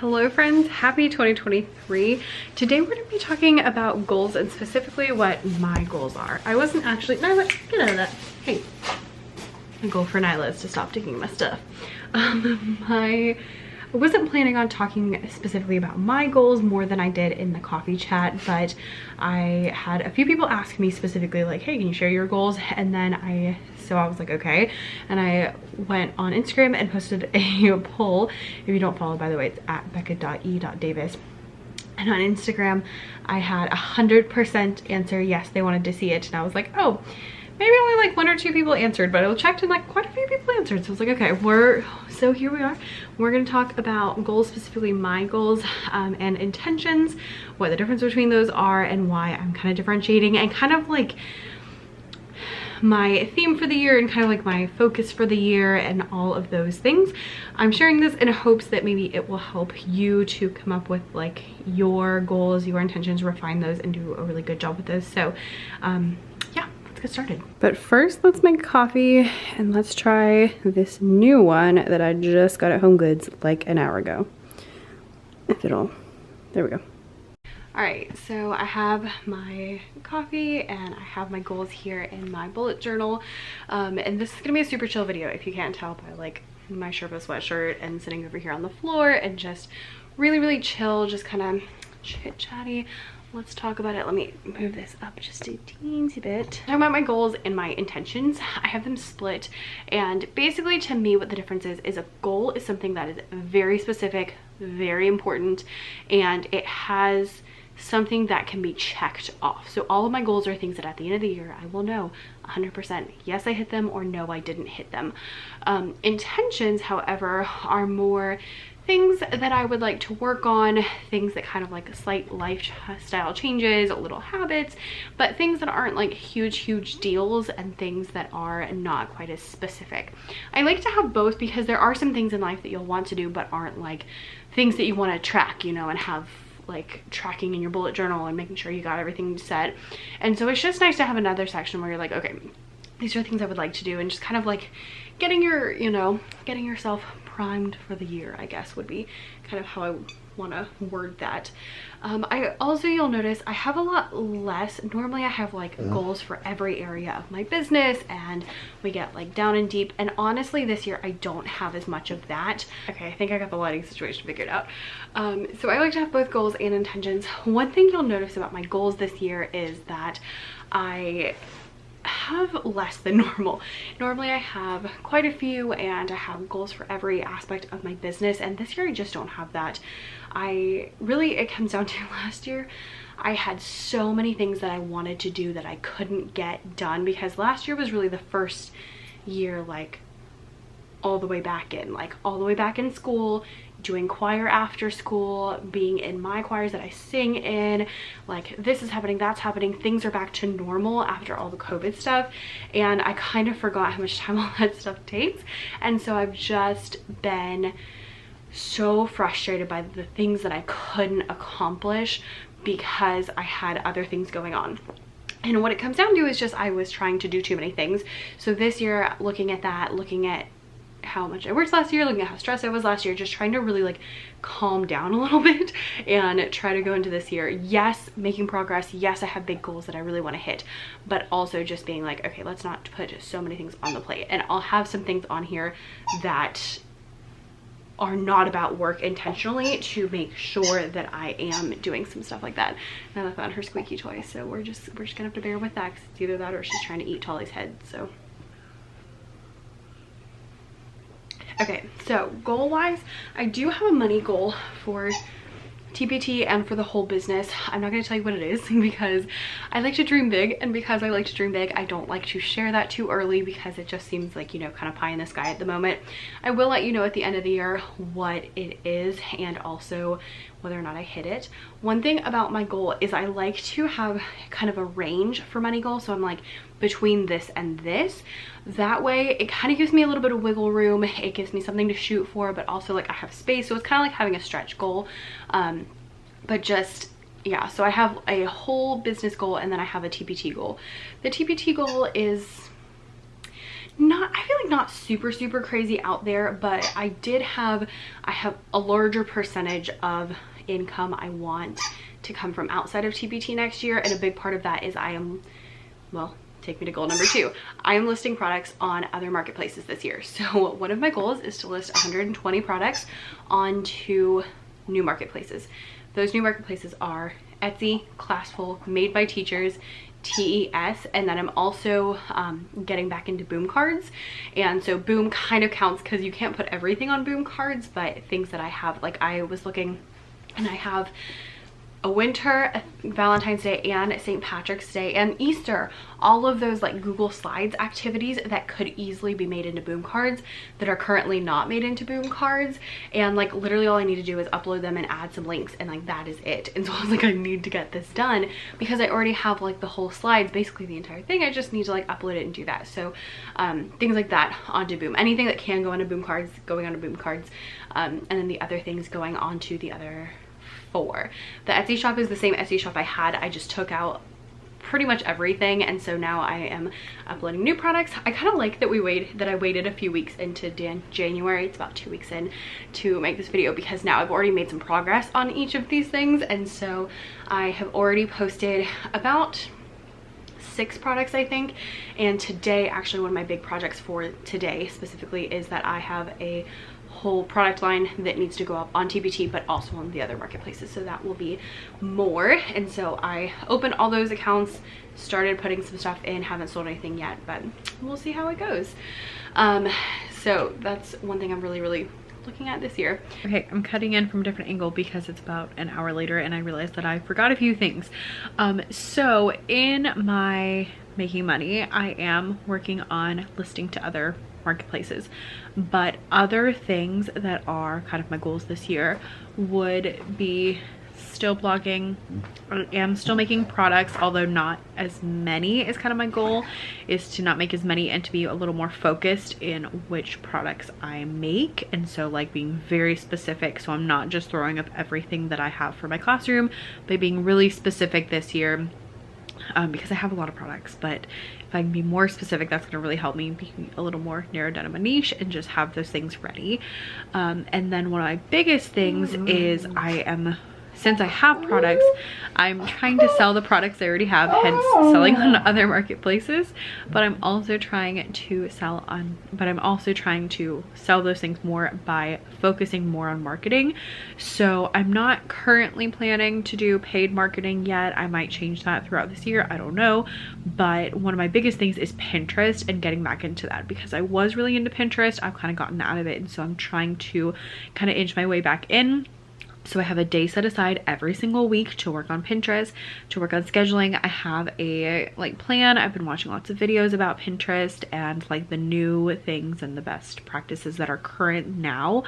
Hello friends, happy 2023. Today we're going to be talking about goals and specifically what my goals are. I wasn't actually, Nyla, get out of that. Hey, my goal for Nyla is to stop taking my stuff. I wasn't planning on talking specifically about my goals more than I did in the coffee chat, but I had a few people ask me specifically like, hey, can you share your goals? And then I was like, okay. And I went on Instagram and posted a poll. If you don't follow, by the way, it's at becca.e.davis. And on Instagram, I had 100% answer yes, they wanted to see it. And I was like, oh, maybe only like 1 or 2 people answered, but I checked and like quite a few people answered. So I was like, okay, so here we are. We're gonna talk about goals, specifically my goals and intentions, what the difference between those are and why I'm kind of differentiating and kind of like my theme for the year and kind of like my focus for the year and all of those things. I'm sharing this in hopes that maybe it will help you to come up with like your goals, your intentions, refine those and do a really good job with those. So yeah, let's get started. But first, let's make coffee and let's try this new one that I just got at Home Goods like an hour ago. There we go. All right, so I have my coffee and I have my goals here in my bullet journal. And this is gonna be a super chill video if you can't tell by like my Sherpa sweatshirt and sitting over here on the floor and just really, really chill, just kind of chit chatty. Let's talk about it. Let me move this up just a teensy bit. Talking about my goals and my intentions, I have them split. And basically to me, what the difference is a goal is something that is very specific, very important, and it has something that can be checked off. So all of my goals are things that at the end of the year, I will know 100%, yes, I hit them, or no, I didn't hit them. Intentions, however, are more things that I would like to work on, things that kind of like slight lifestyle changes, little habits, but things that aren't like huge deals and things that are not quite as specific. I like to have both because there are some things in life that you'll want to do but aren't like things that you want to track, you know, and have like tracking in your bullet journal and making sure you got everything set. And so it's just nice to have another section where you're like, okay, these are things I would like to do, and just kind of like getting yourself primed for the year, I guess, would be kind of how I want to word that. I also, you'll notice I have a lot less. Normally I have like goals for every area of my business and we get like down and deep, and honestly this year I don't have as much of that. Okay, I think I got the lighting situation figured out. So I like to have both goals and intentions. One thing you'll notice about my goals this year is that I have less than normal. Normally I have quite a few and I have goals for every aspect of my business, and this year I just don't have that. It comes down to last year I had so many things that I wanted to do that I couldn't get done because last year was really the first year like all the way back in school, doing choir after school, being in my choirs that I sing in, like this is happening, that's happening, things are back to normal after all the COVID stuff, and I kind of forgot how much time all that stuff takes. And so I've just been so frustrated by the things that I couldn't accomplish because I had other things going on. And what it comes down to is just I was trying to do too many things. So this year, looking at how much I worked last year, looking at how stressed I was last year, just trying to really like calm down a little bit and try to go into this year, yes, making progress, yes, I have big goals that I really want to hit, but also just being like, okay, let's not put so many things on the plate. And I'll have some things on here that are not about work intentionally to make sure that I am doing some stuff like that. And I found her squeaky toy, so we're just gonna have to bear with that because it's either that or she's trying to eat Tolly's head. So okay, so goal wise, I do have a money goal for TPT and for the whole business. I'm not going to tell you what it is because I like to dream big, and because I like to dream big, I don't like to share that too early because it just seems like, you know, kind of pie in the sky at the moment. I will let you know at the end of the year what it is and also whether or not I hit it. One thing about my goal is I like to have kind of a range for money goals. So I'm like between this and this. That way it kind of gives me a little bit of wiggle room. It gives me something to shoot for, but also like I have space. So it's kind of like having a stretch goal. But just, yeah, so I have a whole business goal and then I have a TPT goal. The TPT goal is I feel like not super crazy out there, but I have a larger percentage of income I want to come from outside of TPT next year. And a big part of that is well, take me to goal number 2. I am listing products on other marketplaces this year. So one of my goals is to list 120 products onto new marketplaces. Those new marketplaces are Etsy, Classful, Made by Teachers, TES, and then I'm also getting back into Boom Cards. And so Boom kind of counts because you can't put everything on Boom Cards, but things that I have, like I was looking and I have a winter, a Valentine's Day, and St. Patrick's Day, and Easter. All of those like Google Slides activities that could easily be made into Boom Cards that are currently not made into Boom Cards. And like literally all I need to do is upload them and add some links, and like that is it. And so I was like, I need to get this done because I already have like the whole slides, basically the entire thing. I just need to like upload it and do that. So things like that onto Boom. Anything that can go onto Boom Cards, going onto Boom Cards. And then the other things going onto the other 4. The Etsy shop is the same Etsy shop I had. I just took out pretty much everything, and so now I am uploading new products. I kind of like that I waited a few weeks into January. It's about 2 weeks in to make this video because now I've already made some progress on each of these things. And so I have already posted about 6 products, I think. And today, actually one of my big projects for today specifically is that I have a whole product line that needs to go up on TPT but also on the other marketplaces, so that will be more. And so I opened all those accounts, started putting some stuff in, haven't sold anything yet, but we'll see how it goes. So that's one thing I'm really looking at this year. Okay, I'm cutting in from a different angle because it's about an hour later and I realized that I forgot a few things. So in my making money, I am working on listing to other marketplaces, but other things that are kind of my goals this year would be still blogging. I am still making products, although not as many is kind of my goal, is to not make as many and to be a little more focused in which products I make. And so like being very specific, so I'm not just throwing up everything that I have for my classroom, but being really specific this year. Because I have a lot of products, but if I can be more specific, that's going to really help me be a little more narrowed down in my niche and just have those things ready. And then one of my biggest things is since I have products, I'm trying to sell the products I already have, hence selling on other marketplaces, but I'm also trying to sell those things more by focusing more on marketing. So I'm not currently planning to do paid marketing yet. I might change that throughout this year, I don't know. But one of my biggest things is Pinterest and getting back into that, because I was really into Pinterest. I've kind of gotten out of it, and so I'm trying to kind of inch my way back in. So I have a day set aside every single week to work on Pinterest, to work on scheduling. I have a plan. I've been watching lots of videos about Pinterest and like the new things and the best practices that are current now,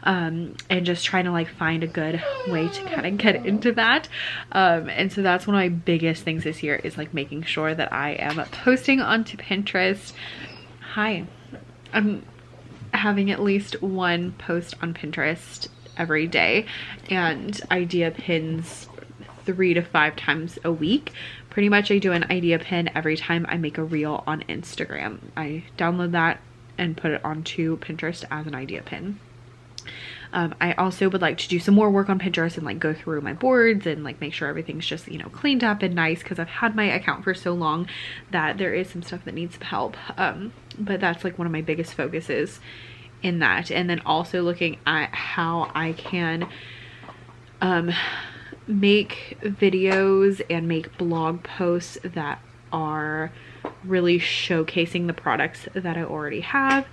and just trying to like find a good way to kind of get into that. And so that's one of my biggest things this year, is like making sure that I am posting onto Pinterest. Hi, I'm having at least one post on Pinterest every day and idea pins 3 to 5 times a week. Pretty much I do an idea pin every time I make a reel on Instagram. I download that and put it onto Pinterest as an idea pin. I also would like to do some more work on Pinterest and like go through my boards and like make sure everything's just, you know, cleaned up and nice, because I've had my account for so long that there is some stuff that needs some help. But that's like one of my biggest focuses in that. And then also looking at how I can make videos and make blog posts that are really showcasing the products that I already have.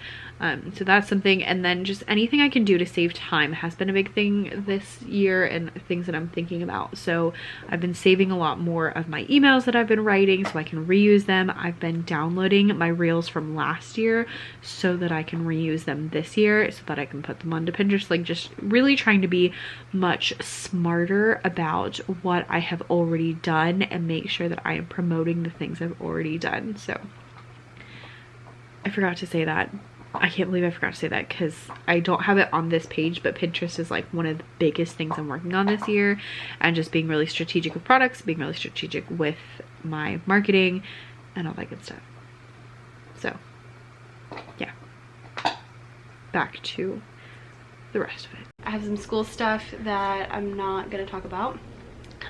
So that's something. And then just anything I can do to save time has been a big thing this year, and things that I'm thinking about. So I've been saving a lot more of my emails that I've been writing so I can reuse them. I've been downloading my reels from last year so that I can reuse them this year, so that I can put them onto Pinterest. Like just really trying to be much smarter about what I have already done and make sure that I am promoting the things I've already done. So I forgot to say that. I can't believe I forgot to say that, because I don't have it on this page, but Pinterest is like one of the biggest things I'm working on this year, and just being really strategic with products, being really strategic with my marketing and all that good stuff. So yeah, back to the rest of it. I have some school stuff that I'm not gonna talk about.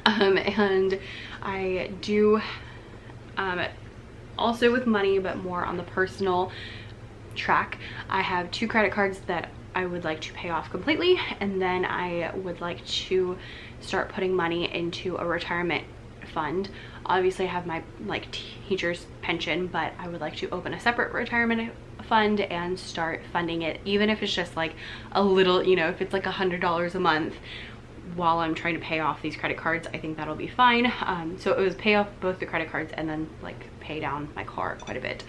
And I do also with money, but more on the personal track. I have 2 credit cards that I would like to pay off completely, and then I would like to start putting money into a retirement fund. Obviously I have my like teacher's pension, but I would like to open a separate retirement fund and start funding it, even if it's just like a little, you know, if it's like $100 a month while I'm trying to pay off these credit cards. I think that'll be fine. So it was pay off both the credit cards and then like pay down my car quite a bit.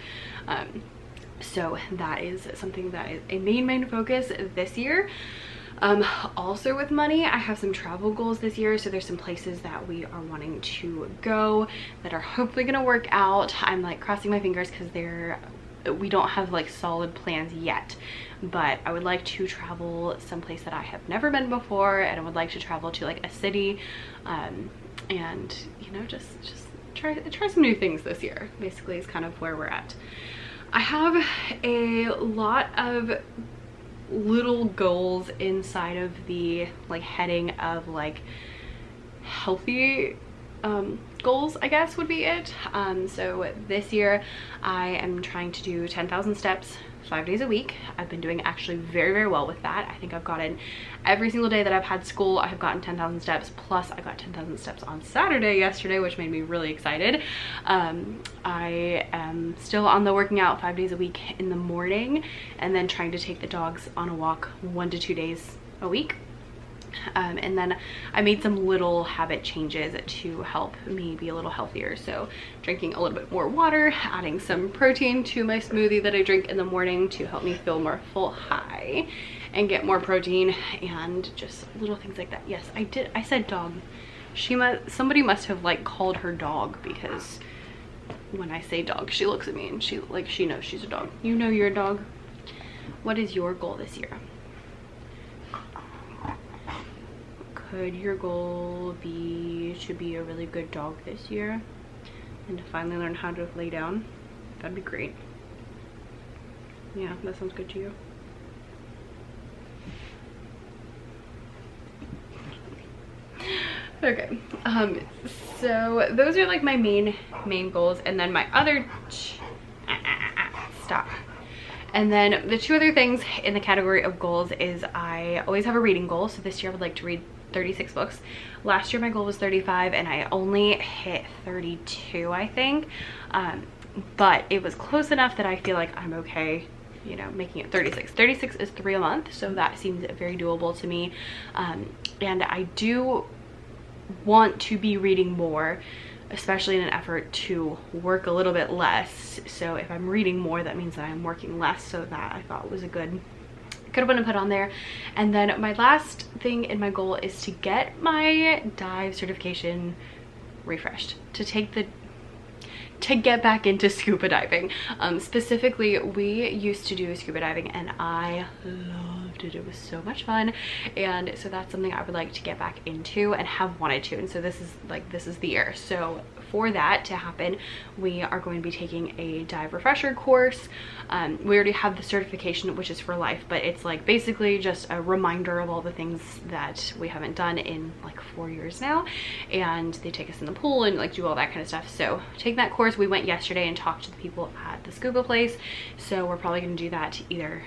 So that is something that is a main focus this year. Also with money, I have some travel goals this year. So there's some places that we are wanting to go that are hopefully gonna work out. I'm like crossing my fingers because we don't have like solid plans yet, but I would like to travel someplace that I have never been before, and I would like to travel to like a city, and you know, just try some new things this year, basically, is kind of where we're at. I have a lot of little goals inside of the like heading of like healthy goals, I guess would be it. So this year I am trying to do 10,000 steps 5 days a week. I've been doing actually very well with that. I think I've gotten every single day that I've had school, I have gotten 10,000 steps, plus I got 10,000 steps on Saturday yesterday, which made me really excited. I am still on the working out 5 days a week in the morning, and then trying to take the dogs on a walk 1 to 2 days a week. And then I made some little habit changes to help me be a little healthier. So drinking a little bit more water, adding some protein to my smoothie that I drink in the morning to help me feel more full high and get more protein, and just little things like that. Yes, I said dog. Somebody must have like called her dog, because when I say dog, she looks at me and she knows she's a dog. You know you're a dog. What is your goal this year? Could your goal be to be a really good dog this year and to finally learn how to lay down? That'd be great. Yeah, that sounds good to you. Okay, so those are like my main goals, and then my other stop. And then the 2 other things in the category of goals is I always have a reading goal. So this year I would like to read 36 books. Last year my goal was 35 and I only hit 32, I think. But it was close enough that I feel like I'm okay, you know, making it 36. 36 is 3 a month, so that seems very doable to me. And I do want to be reading more, especially in an effort to work a little bit less. So if I'm reading more, that means that I'm working less, so that I thought was a good one to put on there. And then my last thing in my goal is to get my dive certification refreshed, to get back into scuba diving. Specifically, we used to do scuba diving and I loved it. It was so much fun, and so that's something I would like to get back into and have wanted to, and so this is the year. So for that to happen, we are going to be taking a dive refresher course. We already have the certification, which is for life, but it's like basically just a reminder of all the things that we haven't done in like 4 years now, and they take us in the pool and like do all that kind of stuff. So take that course. We went yesterday and talked to the people at the scuba place, so we're probably going to do that either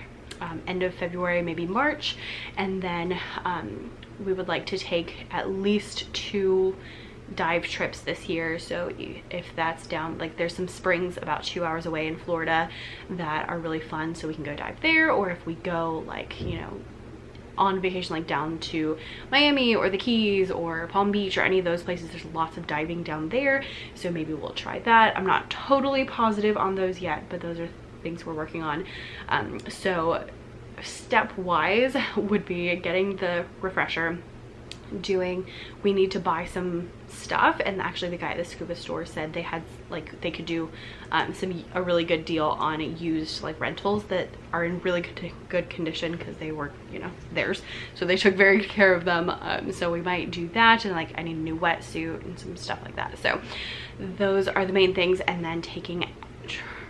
end of February, maybe March, and then we would like to take at least 2 dive trips this year. So if that's down, like there's some springs about 2 hours away in Florida that are really fun, so we can go dive there, or if we go like, you know, on vacation like down to Miami or the Keys or Palm Beach or any of those places, there's lots of diving down there, so maybe we'll try that. I'm not totally positive on those yet, but those are things we're working on. So step wise would be getting the refresher, we need to buy some stuff, and actually the guy at the scuba store said they had like they could do a really good deal on used like rentals that are in really good condition, because they were, you know, theirs, so they took very good care of them. So we might do that, and like I need a new wetsuit and some stuff like that. So those are the main things. And then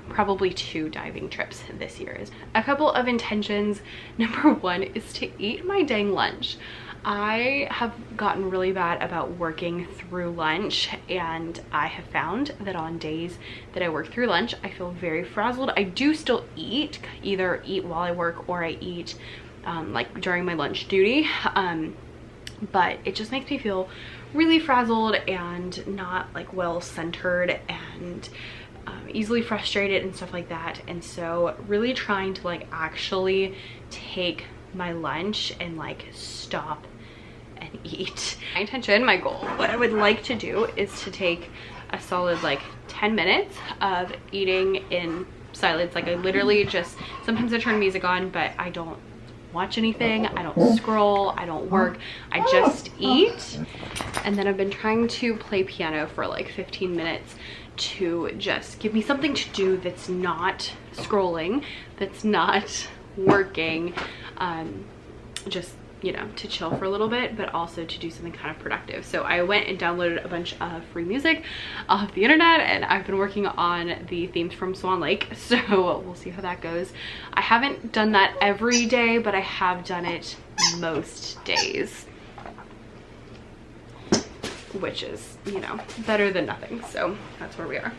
probably 2 diving trips this year. A couple of intentions. Number 1 is to eat my dang lunch. I have gotten really bad about working through lunch, and I have found that on days that I work through lunch, I feel very frazzled. I do still eat, either eat while I work or I eat like during my lunch duty, but it just makes me feel really frazzled and not like well centered, and easily frustrated and stuff like that. And so really trying to like actually take my lunch and like stop and eat. My intention, my goal, what I would like to do is to take a solid like 10 minutes of eating in silence. Like I literally just, sometimes I turn music on, but I don't watch anything, I don't scroll, I don't work, I just eat. And then I've been trying to play piano for like 15 minutes to just give me something to do that's not scrolling, that's not working, just, you know, to chill for a little bit, but also to do something kind of productive. So I went and downloaded a bunch of free music off the internet, and I've been working on the themes from Swan Lake, so we'll see how that goes. I haven't done that every day, but I have done it most days, which is, you know, better than nothing. So that's where we are.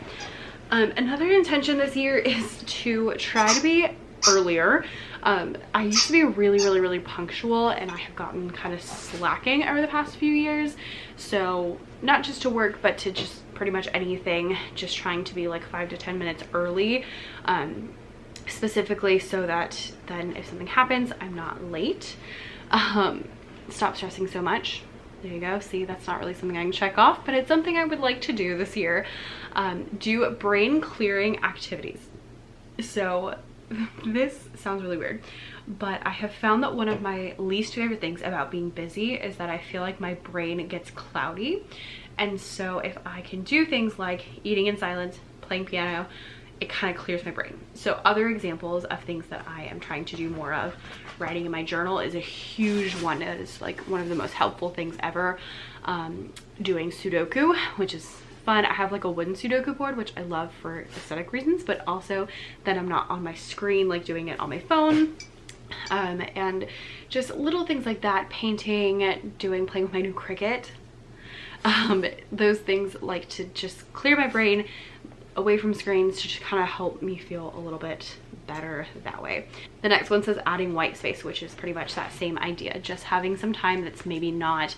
Another intention this year is to try to be earlier. I used to be really punctual, and I have gotten kind of slacking over the past few years. So not just to work, but to just pretty much anything, just trying to be like 5 to 10 minutes early, specifically so that then if something happens, I'm not late. Stop stressing so much. There you go. See, that's not really something I can check off, but it's something I would like to do this year. Do brain clearing activities. So this sounds really weird, but I have found that one of my least favorite things about being busy is that I feel like my brain gets cloudy. And so if I can do things like eating in silence, playing piano, it kind of clears my brain. So other examples of things that I am trying to do more of, writing in my journal is a huge one. It is like one of the most helpful things ever. Doing Sudoku, which is fun. I have like a wooden Sudoku board, which I love for aesthetic reasons, but also that I'm not on my screen, like doing it on my phone. And just little things like that, painting, playing with my new Cricut. Those things like to just clear my brain away from screens to just kind of help me feel a little bit better that way. The next one says adding white space, which is pretty much that same idea, just having some time that's maybe not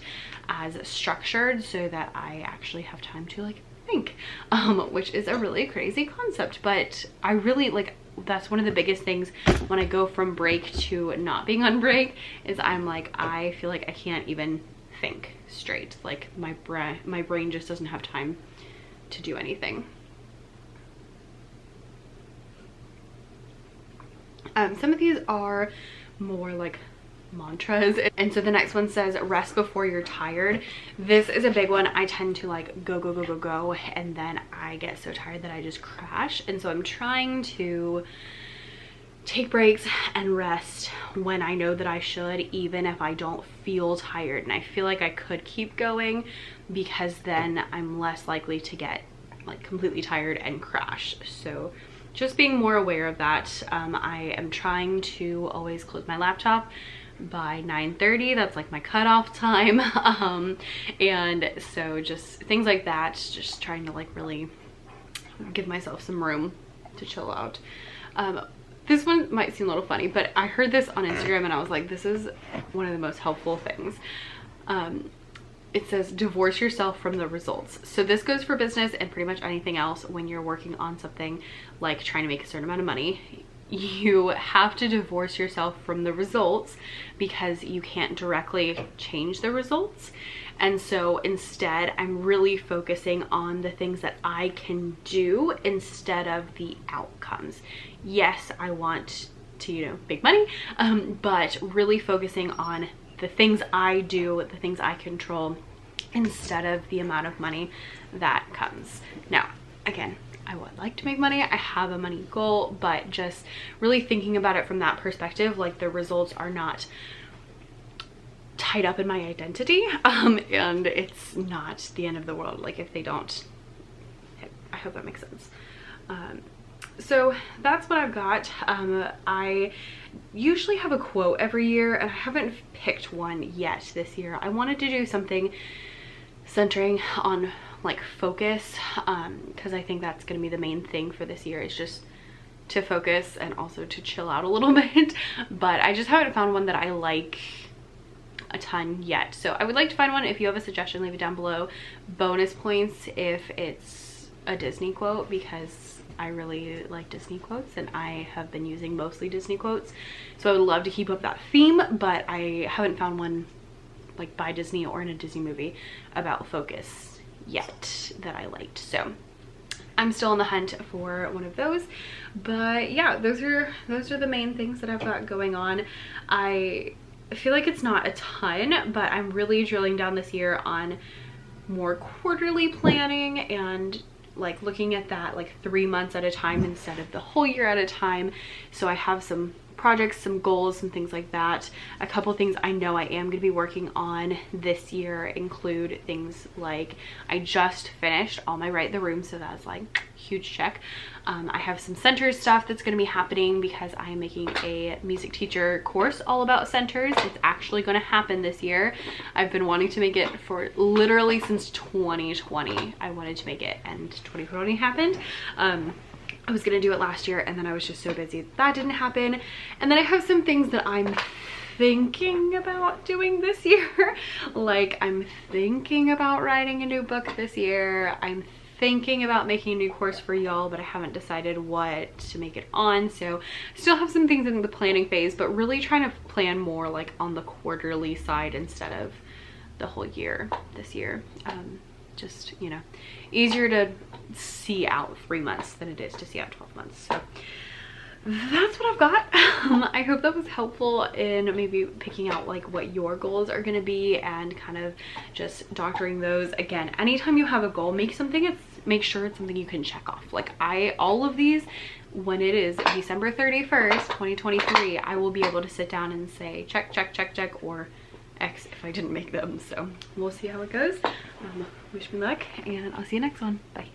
as structured so that I actually have time to like think, which is a really crazy concept, but I really like, that's one of the biggest things when I go from break to not being on break, is I'm like, I feel like I can't even think straight. Like my brain just doesn't have time to do anything. Some of these are more like mantras, and so the next one says rest before you're tired. This is a big one. I tend to like go, and then I get so tired that I just crash. And so I'm trying to take breaks and rest when I know that I should, even if I don't feel tired. And I feel like I could keep going, because then I'm less likely to get like completely tired and crash. So just being more aware of that. I am trying to always close my laptop by 9:30. That's like my cutoff time. And so just things like that, just trying to like really give myself some room to chill out. This one might seem a little funny, but I heard this on Instagram and I was like, this is one of the most helpful things. It says divorce yourself from the results. So this goes for business and pretty much anything else. When you're working on something like trying to make a certain amount of money, you have to divorce yourself from the results, because you can't directly change the results. And so instead, I'm really focusing on the things that I can do instead of the outcomes. Yes, I want to, you know, make money, but really focusing on the things I do, the things I control, instead of the amount of money that comes. Now, again, I would like to make money. I have a money goal, but just really thinking about it from that perspective, like the results are not tied up in my identity, and it's not the end of the world, like if they don't hit. I hope that makes sense. So that's what I've got. I usually have a quote every year, and I haven't picked one yet this year. I wanted to do something centering on like focus, because I think that's going to be the main thing for this year, is just to focus and also to chill out a little bit. But I just haven't found one that I like a ton yet. So I would like to find one. If you have a suggestion, leave it down below. Bonus points if it's a Disney quote, because I really like Disney quotes and I have been using mostly Disney quotes. So I would love to keep up that theme, but I haven't found one like by Disney or in a Disney movie about focus yet that I liked. So I'm still on the hunt for one of those. But yeah, those are the main things that I've got going on. I feel like it's not a ton, but I'm really drilling down this year on more quarterly planning and like looking at that like 3 months at a time instead of the whole year at a time. So I have some projects, some goals, some things like that. A couple things I know I am going to be working on this year include things like I just finished all my Write the Room, so that's like huge check. I have some centers stuff that's going to be happening because I am making a music teacher course all about centers. It's actually going to happen this year. I've been wanting to make it for literally since 2020. I wanted to make it, and 2020 happened. I was gonna do it last year, and then I was just so busy that didn't happen. And then I have some things that I'm thinking about doing this year. Like I'm thinking about writing a new book this year. I'm thinking about making a new course for y'all, but I haven't decided what to make it on. So I still have some things in the planning phase, but really trying to plan more like on the quarterly side instead of the whole year this year. Just, you know, easier to see out 3 months than it is to see out 12 months. So that's what I've got. I hope that was helpful in maybe picking out like what your goals are going to be and kind of just doctoring those. Again, anytime you have a goal, make sure it's something you can check off. Like all of these, when it is December 31st, 2023, I will be able to sit down and say check, check, check, check, or X if I didn't make them. So we'll see how it goes. Wish me luck, and I'll see you next one. Bye.